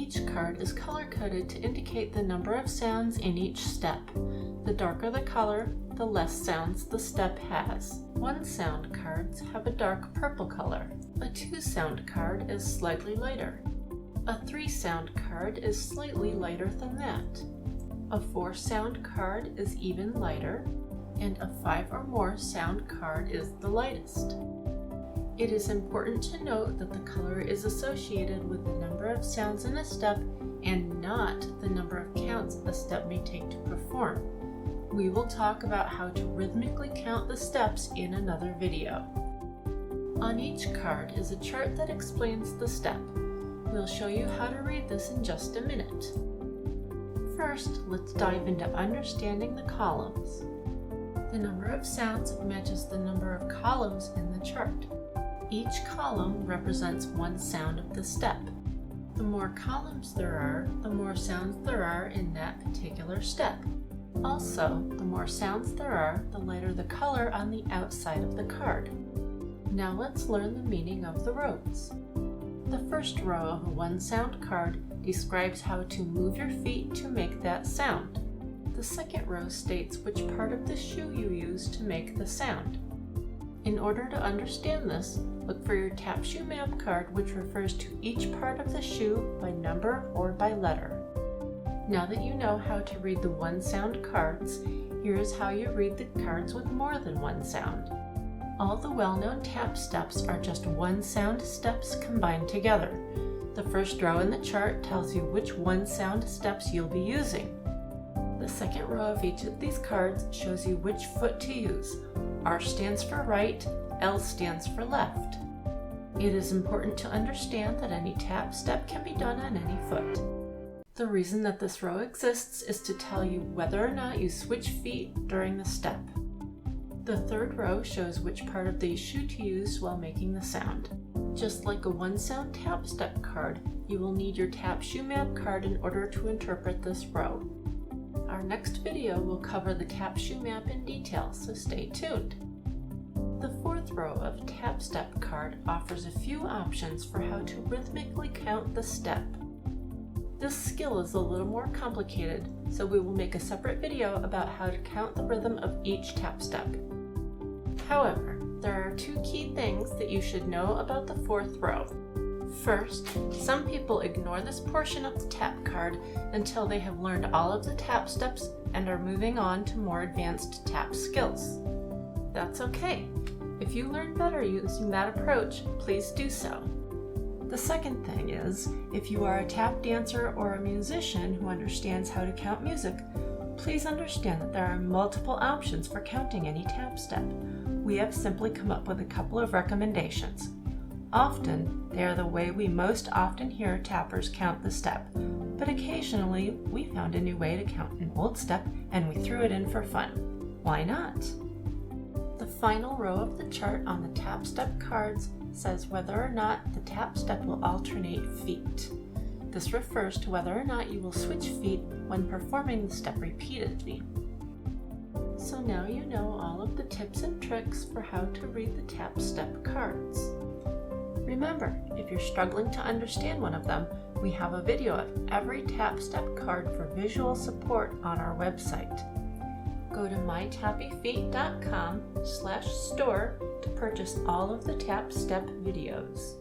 Each card is color-coded to indicate the number of sounds in each step. The darker the color, the less sounds the step has. 1-sound cards have a dark purple color. A 2-sound card is slightly lighter. A 3-sound card is slightly lighter than that. A 4-sound card is even lighter, and a 5 or more sound card is the lightest. It is important to note that the color is associated with the number of sounds in a step and not the number of counts a step may take to perform. We will talk about how to rhythmically count the steps in another video. On each card is a chart that explains the step. We'll show you how to read this in just a minute. First, let's dive into understanding the columns. The number of sounds matches the number of columns in the chart. Each column represents one sound of the step. The more columns there are, the more sounds there are in that particular step. Also, the more sounds there are, the lighter the color on the outside of the card. Now let's learn the meaning of the rows. The first row of a 1-sound card describes how to move your feet to make that sound. The second row states which part of the shoe you use to make the sound. In order to understand this, look for your tap shoe map card, which refers to each part of the shoe by number or by letter. Now that you know how to read the 1-sound cards, here is how you read the cards with more than one sound. All the well-known tap steps are just 1-sound steps combined together. The first row in the chart tells you which 1-sound steps you'll be using. The second row of each of these cards shows you which foot to use. R stands for right, L stands for left. It is important to understand that any tap step can be done on any foot. The reason that this row exists is to tell you whether or not you switch feet during the step. The third row shows which part of the shoe to use while making the sound. Just like a 1-sound tap step card, you will need your tap shoe map card in order to interpret this row. Our next video will cover the tap shoe map in detail, so stay tuned. The fourth row of tap step card offers a few options for how to rhythmically count the step. This skill is a little more complicated, so we will make a separate video about how to count the rhythm of each tap step. However, there are 2 key things that you should know about the fourth row. First, some people ignore this portion of the tap card until they have learned all of the tap steps and are moving on to more advanced tap skills. That's okay. If you learn better using that approach, please do so. The second thing is, if you are a tap dancer or a musician who understands how to count music, please understand that there are multiple options for counting any tap step. We have simply come up with a couple of recommendations. Often, they are the way we most often hear tappers count the step, but occasionally we found a new way to count an old step and we threw it in for fun. Why not? The final row of the chart on the tap step cards says whether or not the tap step will alternate feet. This refers to whether or not you will switch feet when performing the step repeatedly. So now you know all of the tips and tricks for how to read the tap step cards. Remember, if you're struggling to understand one of them, we have a video of every tap step card for visual support on our website. Go to mytappyfeet.com/store to purchase all of the tap step videos.